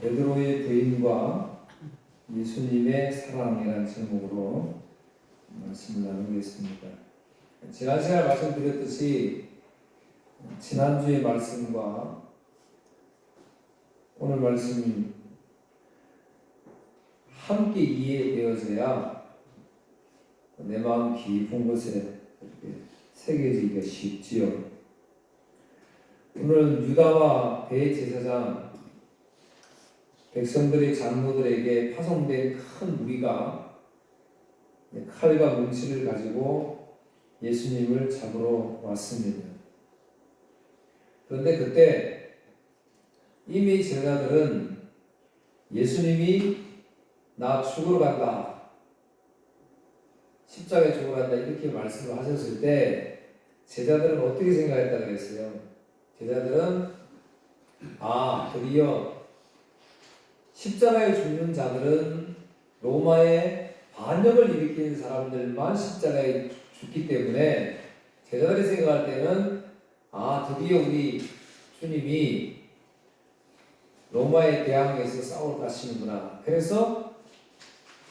베드로의 부인과 예수님의 사랑이라는 제목으로 말씀을 나누겠습니다. 지난 시간에 말씀드렸듯이 지난주의 말씀과 오늘 말씀이 함께 이해되어져야 내 마음 깊은 곳에 새겨지기가 쉽지요. 오늘은 유다와 대제사장 백성들의 장로들에게 파송된 큰 무리가 칼과 뭉치를 가지고 예수님을 잡으러 왔습니다. 그런데 그때 이미 제자들은 예수님이 나 죽으러 간다, 십자가에 죽으러 간다 이렇게 말씀을 하셨을 때 제자들은 어떻게 생각했다고 그랬어요? 제자들은 드디어 십자가에 죽는 자들은 로마의 반역을 일으키는 사람들만 십자가에 죽기 때문에 제자들이 생각할 때는 드디어 우리 주님이 로마에 대항해서 싸울 가시는구나. 그래서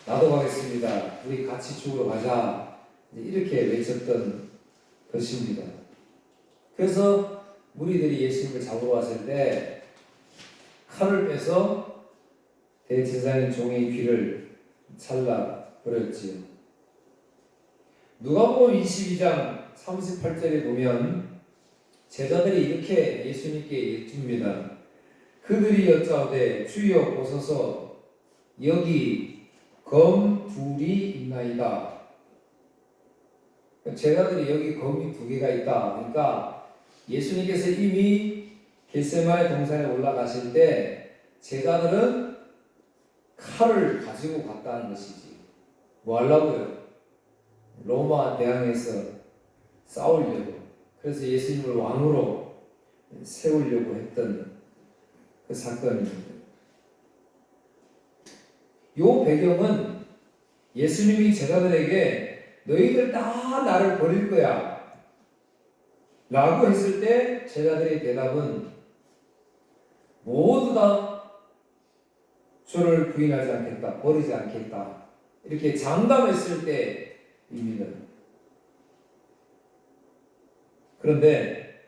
나도 가겠습니다. 우리 같이 죽으러 가자. 이렇게 외쳤던 것입니다. 그래서 무리들이 예수님을 잡으러 왔을 때 칼을 빼서 대제사장 종의 귀를 잘라버렸지요. 누가복음 22장 38절에 보면 제자들이 이렇게 예수님께 여쭙니다. 그들이 여짜오되 주여 보소서 여기 검 둘이 있나이다. 제자들이 여기 검이 두 개가 있다. 그러니까 예수님께서 이미 겟세마네 동산에 올라가실 때 제자들은 칼을 가지고 갔다는 것이지. 뭐 하려고요? 로마 대항해서 싸우려고. 그래서 예수님을 왕으로 세우려고 했던 그 사건입니다. 이 배경은 예수님이 제자들에게 너희들 다 나를 버릴 거야 라고 했을 때 제자들의 대답은 모두 다 주를 부인하지 않겠다, 버리지 않겠다 이렇게 장담했을 때입니다. 그런데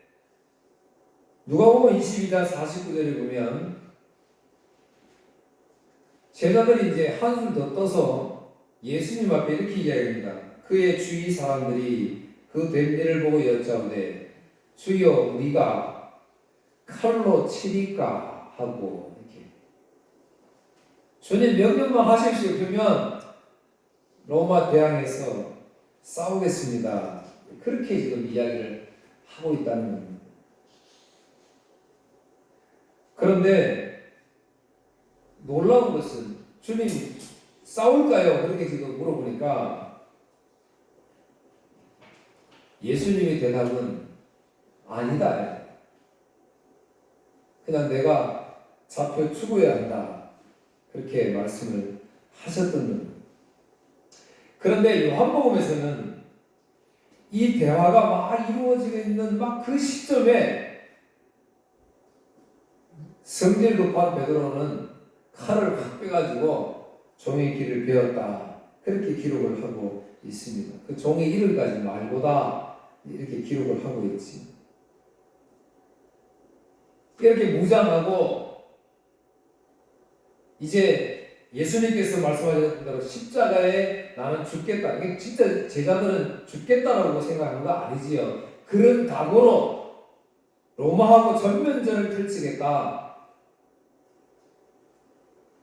누가복음 22장 49절에 보면 제자들이 이제 한술 더 떠서 예수님 앞에 이렇게 이야기합니다. 그의 주위 사람들이 그 된 일을 보고 여짜오되 주여 우리가 칼로 치리까 하고 이렇게 주님 명령만 하십시오. 그러면 로마 대항해서 싸우겠습니다. 그렇게 지금 이야기를 하고 있다는 겁니다. 그런데 놀라운 것은 주님 싸울까요? 그렇게 지금 물어보니까 예수님의 대답은 아니다. 그냥 내가 잡혀 죽어야 한다. 그렇게 말씀을 하셨던 겁니다. 그런데 요한복음에서는 이 대화가 막 이루어지고 있는 막 그 시점에 성질 급한 베드로는 칼을 확 빼가지고 종의 길을 베었다. 그렇게 기록을 하고 있습니다. 그 종의 이름까지 말보다 이렇게 기록을 하고 있지. 이렇게 무장하고 이제 예수님께서 말씀하셨던 대로 십자가에 나는 죽겠다. 이게 진짜 제자들은 죽겠다라고 생각한 거 아니지요. 그런 각오로 로마하고 전면전을 펼치겠다.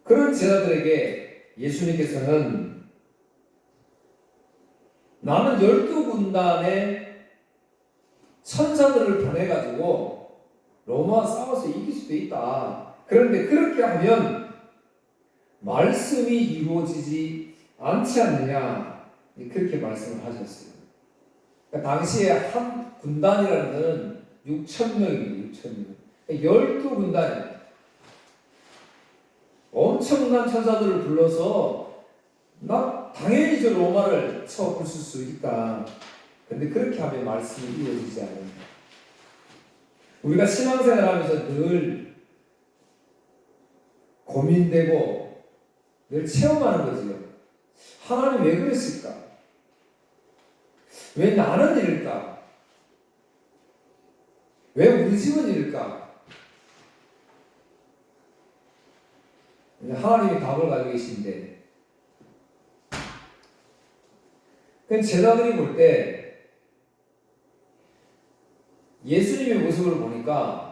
그런 제자들에게 예수님께서는 나는 12군단의 천사들을 보내가지고 로마와 싸워서 이길 수도 있다. 그런데 그렇게 하면 말씀이 이루어지지 않지 않느냐. 그렇게 말씀을 하셨어요. 그러니까 당시에 한 군단이라는 것은 6,000명이에요. 6,000명. 12군단이에요. 엄청난 천사들을 불러서 나 당연히 저 로마를 쳐 부술 수 있다. 그런데 그렇게 하면 말씀이 이루어지지 않는다. 우리가 신앙생활 하면서 늘 고민되고 늘 체험하는 거지요. 하나님 왜 그랬을까? 왜 나는 이럴까? 왜 우리 집은 이럴까? 하나님이 답을 가지고 계신데, 제자들이 볼 때 예수님의 모습을 보니까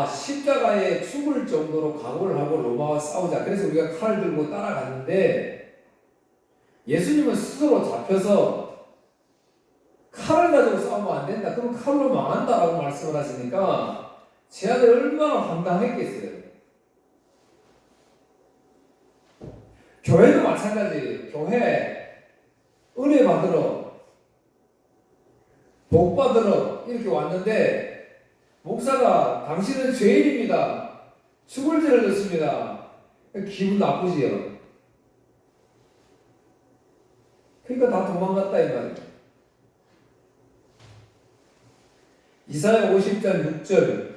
십자가에 죽을 정도로 각오를 하고 로마와 싸우자. 그래서 우리가 칼을 들고 따라갔는데 예수님은 스스로 잡혀서 칼을 가지고 싸우면 안 된다. 그럼 칼로 망한다라고 말씀을 하시니까 제자들이 얼마나 황당했겠어요. 교회도 마찬가지예요. 교회 은혜 받으러 복 받으러 이렇게 왔는데 목사가 당신은 죄인입니다. 죽을 죄를 졌습니다. 기분 나쁘지요. 그러니까 다 도망갔다 이 말이에요. 이사야 50장 6절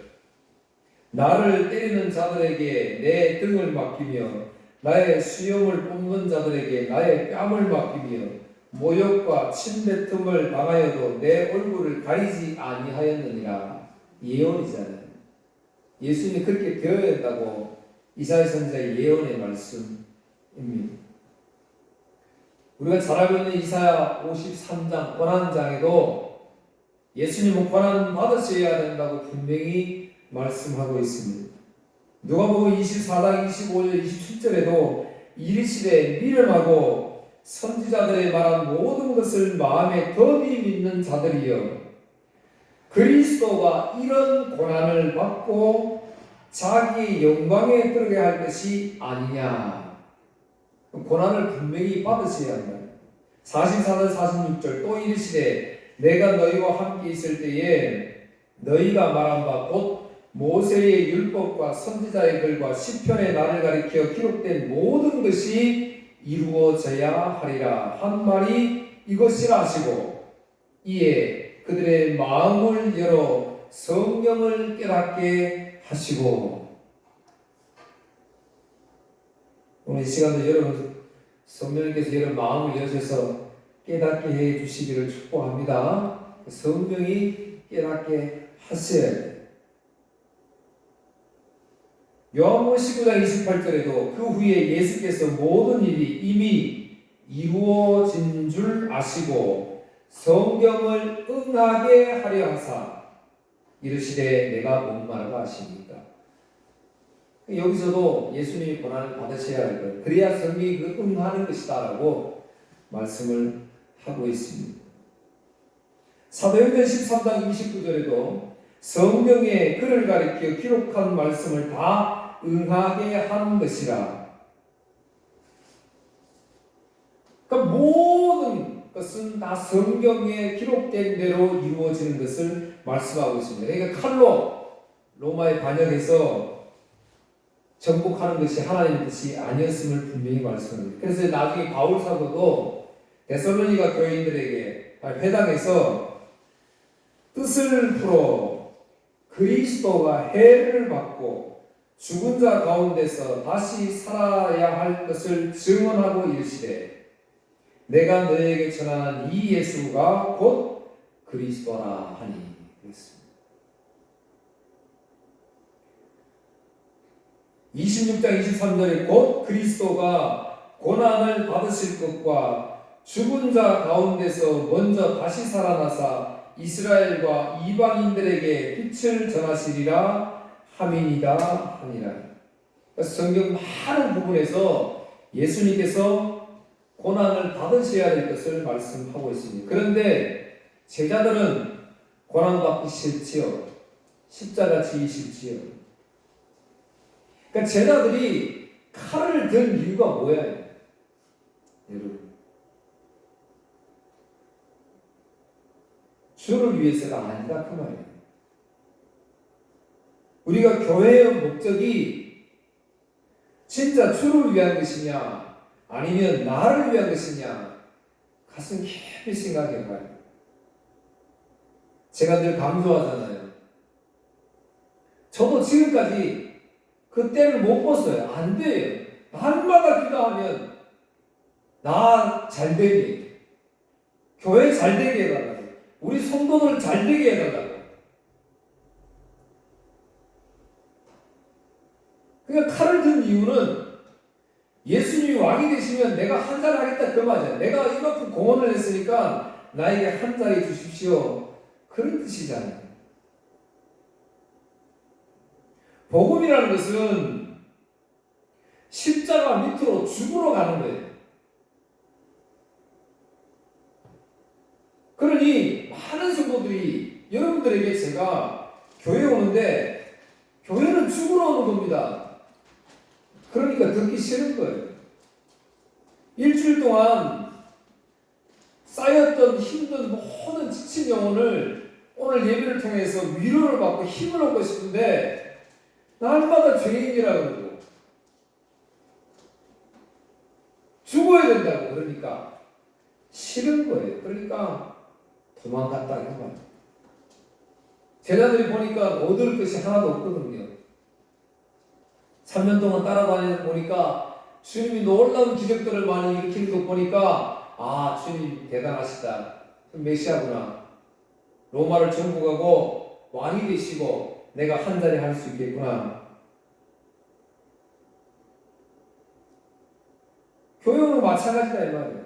나를 때리는 자들에게 내 등을 맡기며 나의 수염을 뽑는 자들에게 나의 뺨을 맡기며 모욕과 침뱉음을 당하여도 내 얼굴을 가리지 아니하였느니라. 예언이잖아요. 예수님이 그렇게 되어야 한다고 이사야 선지자의 예언의 말씀입니다. 우리가 잘 알고 있는 이사야 53장 고난장에도 예수님은 고난 받으셔야 된다고 분명히 말씀하고 있습니다. 누가복음 24장 25절 27절에도 이르시되 미련하고 선지자들의 말한 모든 것을 마음에 더디 믿는 자들이여 그리스도가 이런 고난을 받고 자기의 영광에 들어가게 할 것이 아니냐. 고난을 분명히 받으셔야 한다. 44절 46절 또 이르시되 내가 너희와 함께 있을 때에 너희가 말한 바 곧 모세의 율법과 선지자의 글과 시편의 나를 가리켜 기록된 모든 것이 이루어져야 하리라 한 말이 이것이라 하시고 이에 그들의 마음을 열어 성경을 깨닫게 하시고. 오늘 이 시간도 여러분 성령님께서 여러분 마음을 여셔서 깨닫게 해 주시기를 축복합니다. 성령이 깨닫게 하셔야 돼요. 요한복음 19장 28절에도 그 후에 예수께서 모든 일이 이미 이루어진 줄 아시고 성경을 응하게 하려 하사 이르시되 내가 목마르다 하십니까. 여기서도 예수님이 고난을 받으셔야 할 것, 그래야 성경이 그 응하는 것이다 라고 말씀을 하고 있습니다. 사도행전 13장 29절에도 성경에 글을 가리켜 기록한 말씀을 다 응하게 하는 것이라. 그러니까 모든 것은 다 성경에 기록된 대로 이루어지는 것을 말씀하고 있습니다. 그러니까 칼로 로마에 반역해서 정복하는 것이 하나님의 뜻이 아니었음을 분명히 말씀합니다. 그래서 나중에 바울 사도도 데살로니가 교인들에게 회당에서 뜻을 풀어 그리스도가 해를 받고 죽은 자 가운데서 다시 살아야 할 것을 증언하고 이르시되 내가 너에게 전하는 이 예수가 곧 그리스도라 하니 그랬습니다. 26장 23절에 곧 그리스도가 고난을 받으실 것과 죽은 자 가운데서 먼저 다시 살아나사 이스라엘과 이방인들에게 빛을 전하시리라 함이니이다 하니라. 성경 많은 부분에서 예수님께서 고난을 받으셔야 될 것을 말씀하고 있습니다. 그런데 제자들은 고난받기 싫지요. 십자가 지기 싫지요. 그러니까 제자들이 칼을 든 이유가 뭐야? 여러분, 주를 위해서가 아니다 그 말이에요. 우리가 교회의 목적이 진짜 주를 위한 것이냐 아니면 나를 위한 것이냐 가슴 깊이 생각해봐요. 제가 늘 강조하잖아요. 저도 지금까지 그 때를 못 벗어요. 안 돼요. 날마다 기도하면 나 잘 되게, 교회 잘 되게 해달라고, 우리 성도들 잘 되게 해달라고. 그러니까 칼을 든 이유는 예수님이 왕이 되시면 내가 한 살 하겠다 그 말이야. 내가 이만큼 공헌을 했으니까 나에게 한 살이 주십시오. 그런 뜻이잖아요. 복음이라는 것은 십자가 밑으로 죽으러 가는 거예요. 그러니 많은 성도들이 여러분들에게 제가 교회 오는데 교회는 죽으러 오는 겁니다. 그러니까 듣기 싫은 거예요. 일주일 동안 쌓였던 힘든 모든 지친 영혼을 오늘 예배를 통해서 위로를 받고 힘을 얻고 싶은데 날마다 죄인이라 그러고 죽어야 된다고 그러니까 싫은 거예요. 그러니까 도망갔다 그 말. 제자들이 보니까 얻을 것이 하나도 없거든요. 3년 동안 따라다니다 보니까 주님이 놀라운 기적들을 많이 일으키는 거 보니까 아, 주님 대단하시다. 메시아구나. 로마를 정복하고 왕이 되시고 내가 한 자리 할 수 있겠구나. 교회도 마찬가지다 이 말이에요.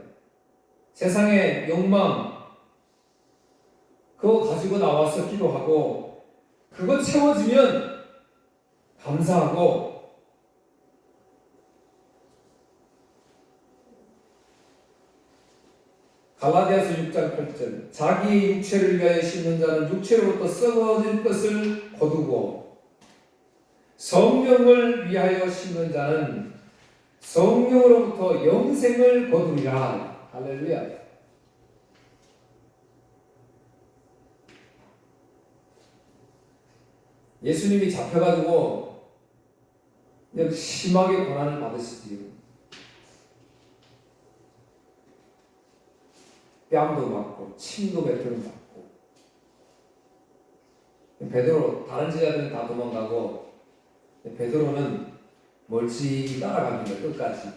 세상의 욕망 그거 가지고 나와서 기도하고 그거 채워지면 감사하고 갈라디아서 6장 8절 자기의 육체를 위하여 심는 자는 육체로부터 썩어질 것을 거두고 성령을 위하여 심는 자는 성령으로부터 영생을 거두리라. 할렐루야. 예수님이 잡혀가지고 심하게 고난을 받으시지요. 뺨도 맞고 침도 뱉음을 맞고 베드로 다른 제자들은 다 도망가고 베드로는 멀찍이 따라갑니다. 끝까지.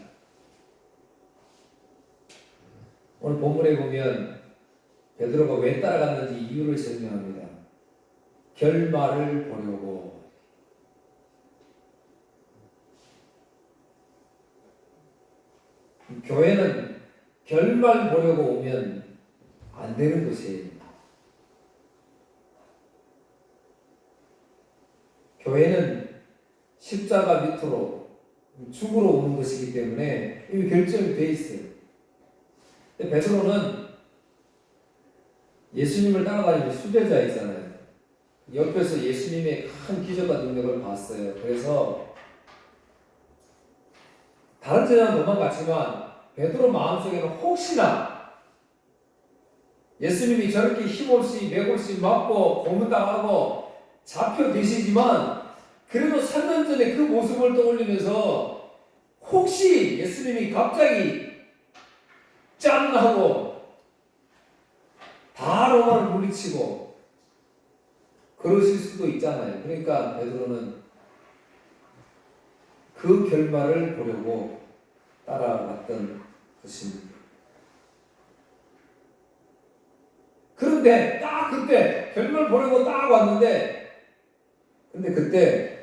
오늘 본문에 보면 베드로가 왜 따라갔는지 이유를 설명합니다. 결말을 보려고. 교회는 결말 보려고 오면 안 되는 것이에요. 교회는 십자가 밑으로 죽으러 오는 것이기 때문에 이미 결정이 돼 있어요. 근데 베드로는 예수님을 따라다니는 수제자이잖아요. 옆에서 예수님의 큰 기적과 능력을 봤어요. 그래서 다른 제자는 도망갔지만 베드로 마음속에는 혹시나 예수님이 저렇게 힘없이 맥없이 맞고 고문당하고 잡혀 계시지만 그래도 3년 전에 그 모습을 떠올리면서 혹시 예수님이 갑자기 짠 하고 다 로마를 물리치고 그러실 수도 있잖아요. 그러니까 베드로는 그 결말을 보려고 따라갔던 것입니다. 그런데 딱 그때 결말 보려고 딱 왔는데 근데 그때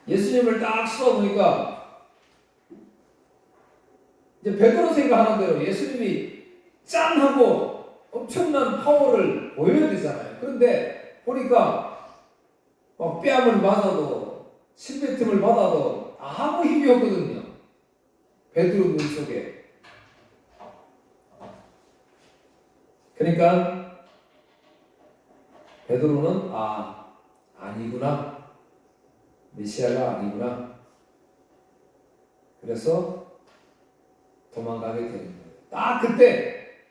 예수님을 딱 씹어보니까 이제 베드로 생각하는 대로 예수님이 짠 하고 엄청난 파워를 보여야 되잖아요. 그런데 보니까 막 뺨을 맞아도 침뱉음을 받아도 아무 힘이 없거든요. 베드로 눈 속에. 그러니까 베드로는 아니구나. 메시아가 아니구나. 그래서 도망가게 되는 거예요. 딱 그때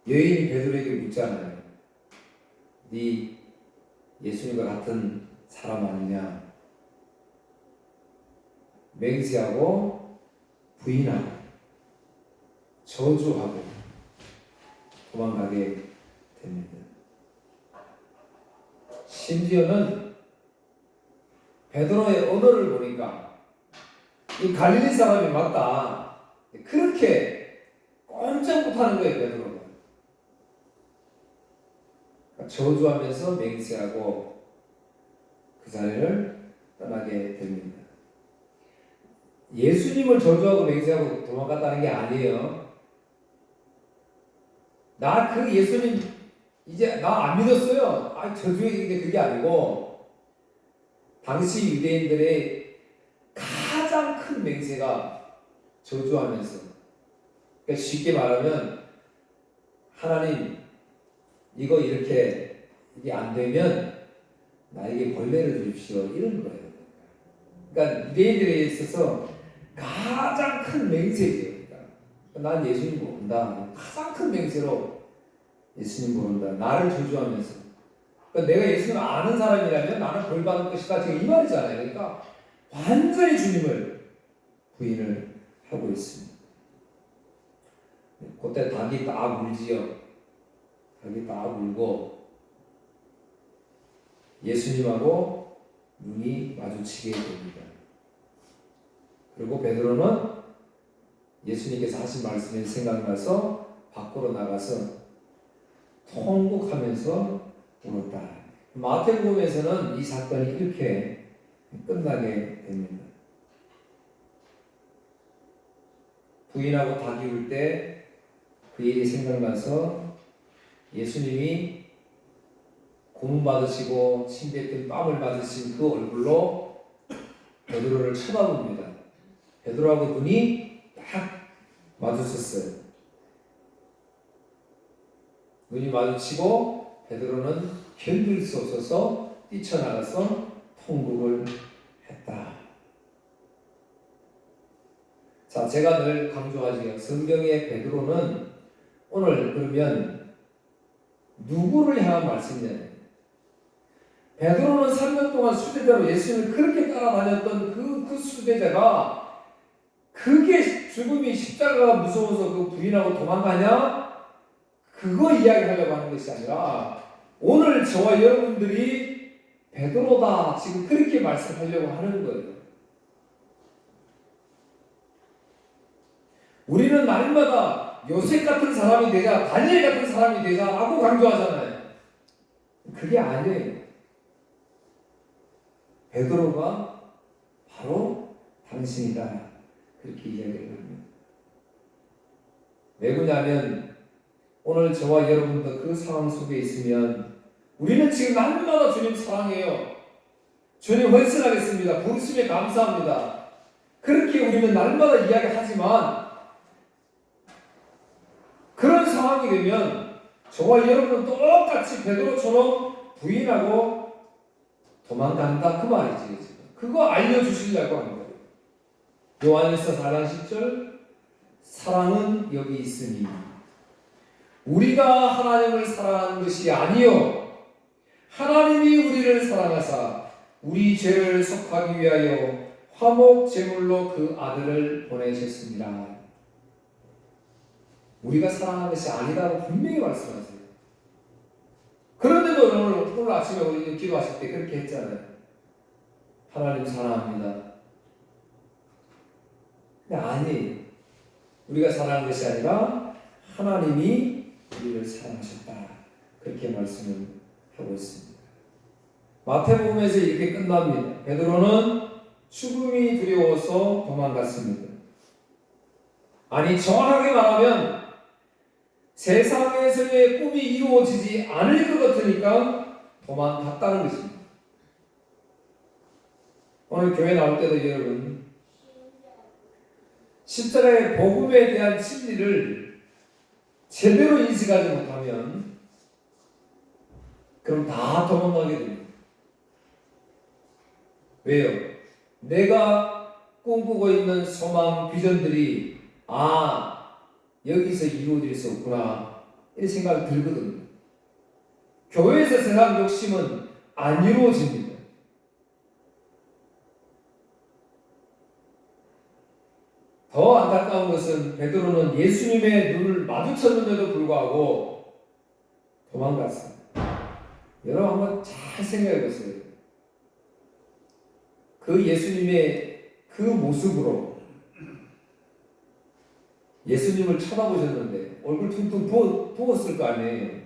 여인이 베드로에게 묻잖아요. 네 예수님과 같은 사람 아니냐? 맹세하고 부인하고 저주하고 도망가게 됩니다. 심지어는 베드로의 언어를 보니까 이 갈릴리 사람이 맞다. 그렇게 꼼짝 못하는 거예요, 베드로가. 저주하면서 맹세하고 그 자리를 떠나게 됩니다. 예수님을 저주하고 맹세하고 도망갔다는 게 아니에요. 나 그 예수님 이제 나 안 믿었어요. 저주했는데 그게 아니고 당시 유대인들의 가장 큰 맹세가 저주하면서, 그러니까 쉽게 말하면 하나님 이거 이렇게 이게 안 되면 나에게 벌레를 주십시오 이런 거예요. 그러니까 유대인들에 있어서 가장 큰 맹세죠. 난 예수님 모른다. 가장 큰 맹세로 예수님 모른다. 나를 저주하면서. 그러니까 내가 예수님을 아는 사람이라면 나는 벌 받을 것이다. 지금 이 말이잖아요. 그러니까 완전히 주님을 부인을 하고 있습니다. 그때 닭이 딱 울지요. 닭이 딱 울고 예수님하고 눈이 마주치게 됩니다. 그리고 베드로는 예수님께서 하신 말씀이 생각나서 밖으로 나가서 통곡하면서 울었다. 마태복음에서는 이 사건이 이렇게 끝나게 됩니다. 부인하고 닭이 울 때 그 일이 생각나서 예수님이 고문 받으시고 침뱉은 뺨을 받으신 그 얼굴로 베드로를 쳐다봅니다. 베드로하고 눈이 딱 마주쳤어요. 눈이 마주치고 베드로는 견딜 수 없어서 뛰쳐나가서 통곡을 했다. 자, 제가 늘 강조하지요. 성경의 베드로는 오늘 그러면 누구를 향한 말씀이냐? 베드로는 3년 동안 수제자로 예수님을 그렇게 따라다녔던 그 수제자가 그게 죽음이 십자가가 무서워서 그 부인하고 도망가냐? 그거 이야기하려고 하는 것이 아니라 오늘 저와 여러분들이 베드로다 지금 그렇게 말씀하려고 하는 거예요. 우리는 날마다 요셉 같은 사람이 되자, 다니엘 같은 사람이 되자 라고 강조하잖아요. 그게 아니에요. 베드로가 바로 당신이다. 그렇게 이야기를 합니다. 왜 그러냐면 오늘 저와 여러분도 그 상황 속에 있으면 우리는 지금 날마다 주님 사랑해요. 주님 헌신하겠습니다. 부르심에 감사합니다. 그렇게 우리는 날마다 이야기하지만 그런 상황이 되면 저와 여러분은 똑같이 베드로처럼 부인하고 도망간다 그 말이지. 그거 알려주시려고 하는 거예요. 요한일서 4장 10절 사랑은 여기 있으니 우리가 하나님을 사랑하는 것이 아니요 하나님이 우리를 사랑하사 우리 죄를 속하기 위하여 화목 제물로 그 아들을 보내셨습니다. 우리가 사랑하는 것이 아니다고 분명히 말씀하세요. 그런데도 오늘 아침에 우리 기도하실 때 그렇게 했잖아요. 하나님 사랑합니다. 근데 아니, 우리가 사랑하는 것이 아니라 하나님이 우리를 사랑하셨다. 그렇게 말씀을 하고 있습니다. 마태복음에서 이렇게 끝납니다. 베드로는 죽음이 두려워서 도망갔습니다. 아니, 정확하게 말하면 세상에서의 꿈이 이루어지지 않을 것 같으니까 도망갔다는 것입니다. 오늘 교회 나올 때도 여러분 십자가의 복음에 대한 진리를 제대로 인식하지 못하면 그럼 다 도망가게 됩니다. 왜요? 내가 꿈꾸고 있는 소망, 비전들이 여기서 이루어질 수 없구나 이런 생각이 들거든요. 교회에서 세상 욕심은 안 이루어집니다. 더 안타까운 것은 베드로는 예수님의 눈을 마주쳤는데도 불구하고 도망갔습니다. 여러분 한번 잘 생각해 보세요. 그 예수님의 그 모습으로 예수님을 쳐다보셨는데 얼굴 퉁퉁 부었을 거 아니에요.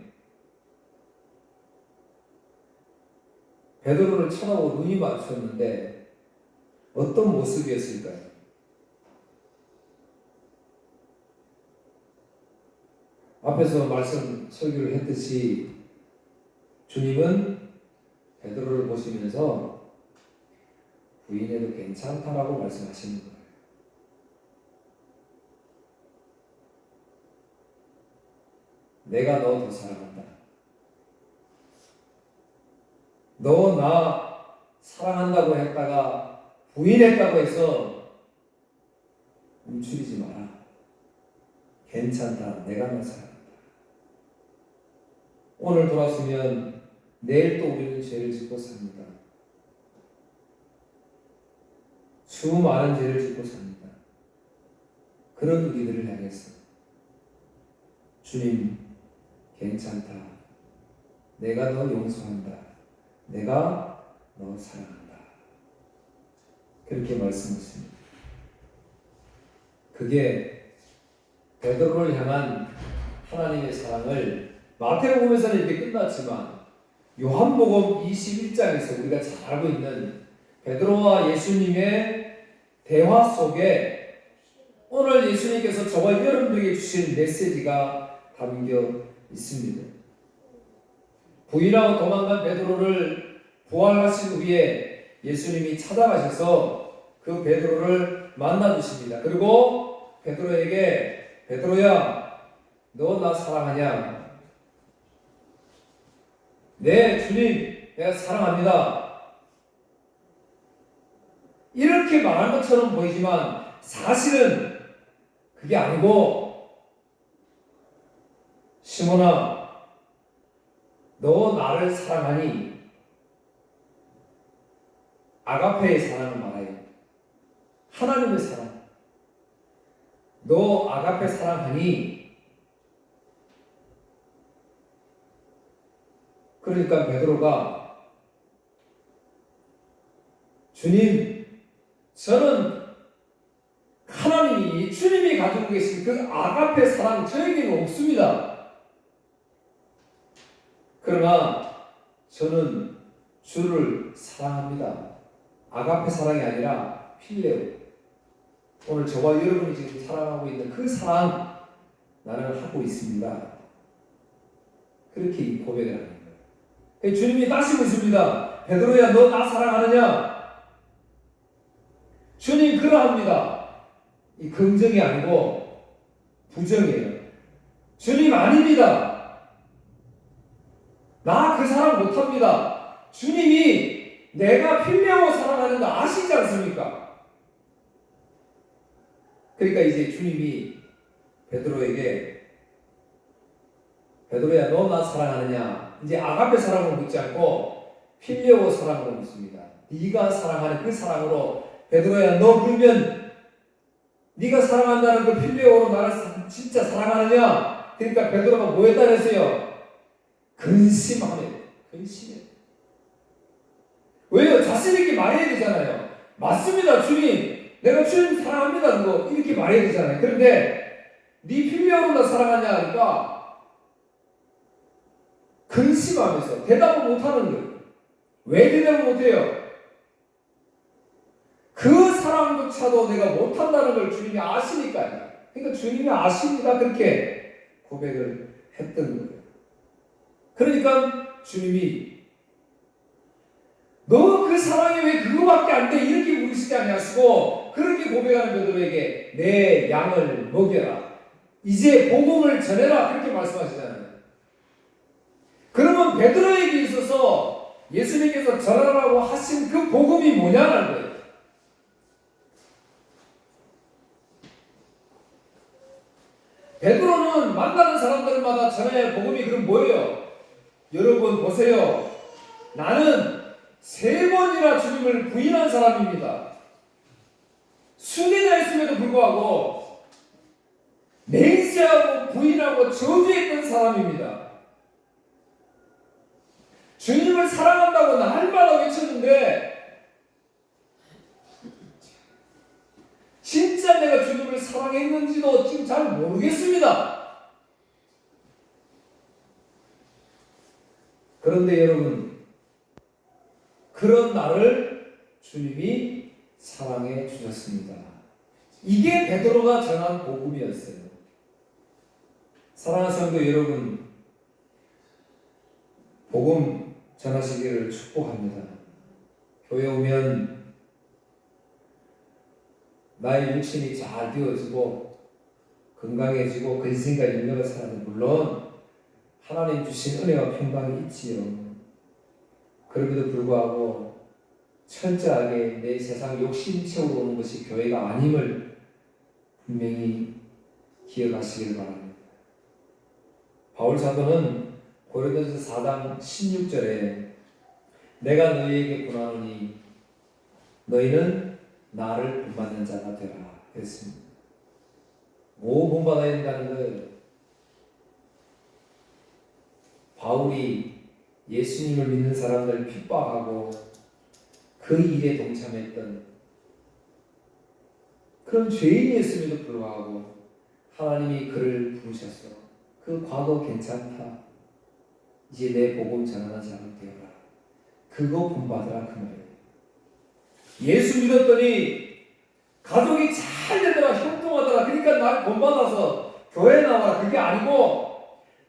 베드로를 쳐다보고 눈이 맞췄는데 어떤 모습이었을까요? 앞에서 말씀 설교를 했듯이 주님은 베드로를 보시면서 부인해도 괜찮다라고 말씀하시는 거예요. 내가 너 더 사랑한다. 너 나 사랑한다고 했다가 부인했다고 해서 움츠리지 마라. 괜찮다. 내가 너 사랑한다. 오늘 돌았으면 내일 또 우리는 죄를 짓고 삽니다. 수많은 죄를 짓고 삽니다. 그런 우리들을 향해서 주님 괜찮다. 내가 너 용서한다. 내가 너 사랑한다. 그렇게 말씀하십니다. 그게 베드로를 향한 하나님의 사랑을 마태복음에서는 이렇게 끝났지만 요한복음 21장에서 우리가 잘 알고 있는 베드로와 예수님의 대화 속에 오늘 예수님께서 저와 여러분들에게 주신 메시지가 담겨 있습니다. 부인하고 도망간 베드로를 부활하신 후에 예수님이 찾아가셔서 그 베드로를 만나 주십니다. 그리고 베드로에게 베드로야 너 나 사랑하냐? 네 주님 내가 사랑합니다. 이렇게 말한 것처럼 보이지만 사실은 그게 아니고 시몬아 너 나를 사랑하니 아가페의 사랑을 말해요. 하나님의 사랑. 너 아가페 사랑하니 그러니까 베드로가 주님 저는 하나님이 주님이 가지고 계신 그 아가페 사랑 저에게는 없습니다. 그러나 저는 주를 사랑합니다. 아가페 사랑이 아니라 필레오. 오늘 저와 여러분이 지금 사랑하고 있는 그 사랑 나는 하고 있습니다. 그렇게 고백을 하는 거예요. 주님이 다시 묻습니다. 베드로야 너 나 사랑하느냐? 주님 그러합니다. 이 긍정이 아니고 부정이에요. 주님 아닙니다. 나 그 사랑 못합니다. 주님이 내가 필요하고 사랑하는 거 아시지 않습니까? 그러니까 이제 주님이 베드로에게 베드로야 너 나 사랑하느냐? 이제 아가페 사랑으로 묻지 않고 필레오 사랑으로 묻습니다. 네가 사랑하는 그 사랑으로 베드로야 너 그러면 네가 사랑한다는 그 필레오로 나를 진짜 사랑하느냐? 그러니까 베드로가 뭐 했다 그랬어요? 근심하네. 근심해. 왜요? 자신 있게 말해야 되잖아요. 맞습니다 주님. 내가 주님 사랑합니다. 그거 이렇게 말해야 되잖아요. 그런데 네 필요로 나 사랑하냐 하니까 근심하면서 대답을 못하는 거예요. 왜 대답을 못해요? 그 사랑조차도 내가 못한다는 걸 주님이 아시니까요. 그러니까 주님이 아십니다. 그렇게 고백을 했던 거예요. 그러니까 주님이 너 그 사랑이 왜 그거밖에 안 돼? 이렇게 물으시지 아니하시고 그렇게 고백하는 베드로에게 내 양을 먹여라. 이제 복음을 전해라. 그렇게 말씀하시잖아요. 그러면 베드로에게 있어서 예수님께서 전하라고 하신 그 복음이 뭐냐는 거예요. 베드로는 만나는 사람들마다 전해 복음이 그럼 뭐예요? 여러분 보세요. 나는 3번이나 주님을 부인한 사람입니다. 순례자였음에도 불구하고 맹세하고 부인하고 저주했던 사람입니다. 주님을 사랑한다고 날마다 외쳤는데 진짜 내가 주님을 사랑했는지도 지금 잘 모르겠습니다. 그런데 여러분, 그런 나를 주님이 사랑해 주셨습니다. 이게 베드로가 전한 복음이었어요. 사랑하는 성도 여러분, 복음 전하시기를 축복합니다. 교회 오면 나의 육신이 잘 되어지고 건강해지고 근신과 인력을 살아도 물론 하나님 주신 은혜와 평강이 있지요. 그럼에도 불구하고 철저하게 내 세상 욕심 채우러 오는 것이 교회가 아님을 분명히 기억하시길 바랍니다. 바울 사도는 고린도서 4장 16절에 내가 너희에게 권하노니 너희는 나를 본받는 자가 되라 그랬습니다. 뭐 본받아야 된다는 거예요? 바울이 예수님을 믿는 사람들을 핍박하고 그 일에 동참했던 그런 죄인이었음에도 불구하고 하나님이 그를 부르셔서 그 과거 괜찮다. 이제 내 복음 전하는 사람 되어라. 그거 본받으라 그 말이에요. 예수 믿었더니 가족이 잘 되더라, 형통하더라. 그러니까 날 본받아서 교회 나와라. 그게 아니고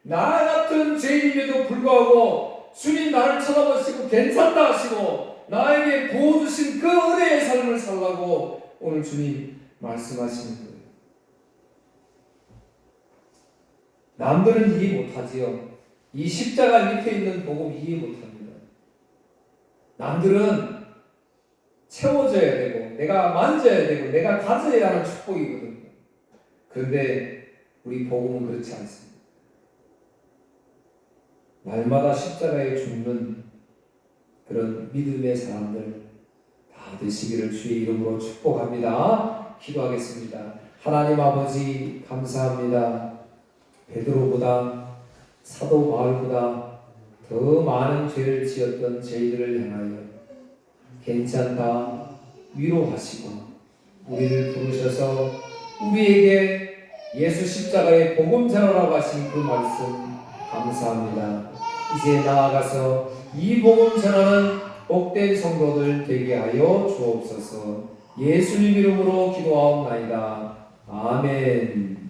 나 같은 죄인임에도 불구하고 주님 나를 쳐다보시고 괜찮다 하시고 나에게 부어주신 그 은혜의 삶을 살라고 오늘 주님 말씀하시는 거예요. 남들은 이해 못하지요. 이 십자가 밑에 있는 복음 이해 못합니다. 남들은 채워져야 되고 내가 만져야 되고 내가 가져야 하는 축복이거든요. 그런데 우리 복음은 그렇지 않습니다. 날마다 십자가에 죽는 그런 믿음의 사람들 다 되시기를 주의 이름으로 축복합니다. 기도하겠습니다. 하나님 아버지 감사합니다. 베드로보다 사도 바울보다 더 많은 죄를 지었던 저희들을 향하여 괜찮다 위로하시고 우리를 부르셔서 우리에게 예수 십자가의 복음 전하라고 하신 그 말씀 감사합니다. 이제 나아가서 이 복음 전하는 복된 성도들 되게 하여 주옵소서. 예수님 이름으로 기도하옵나이다. 아멘.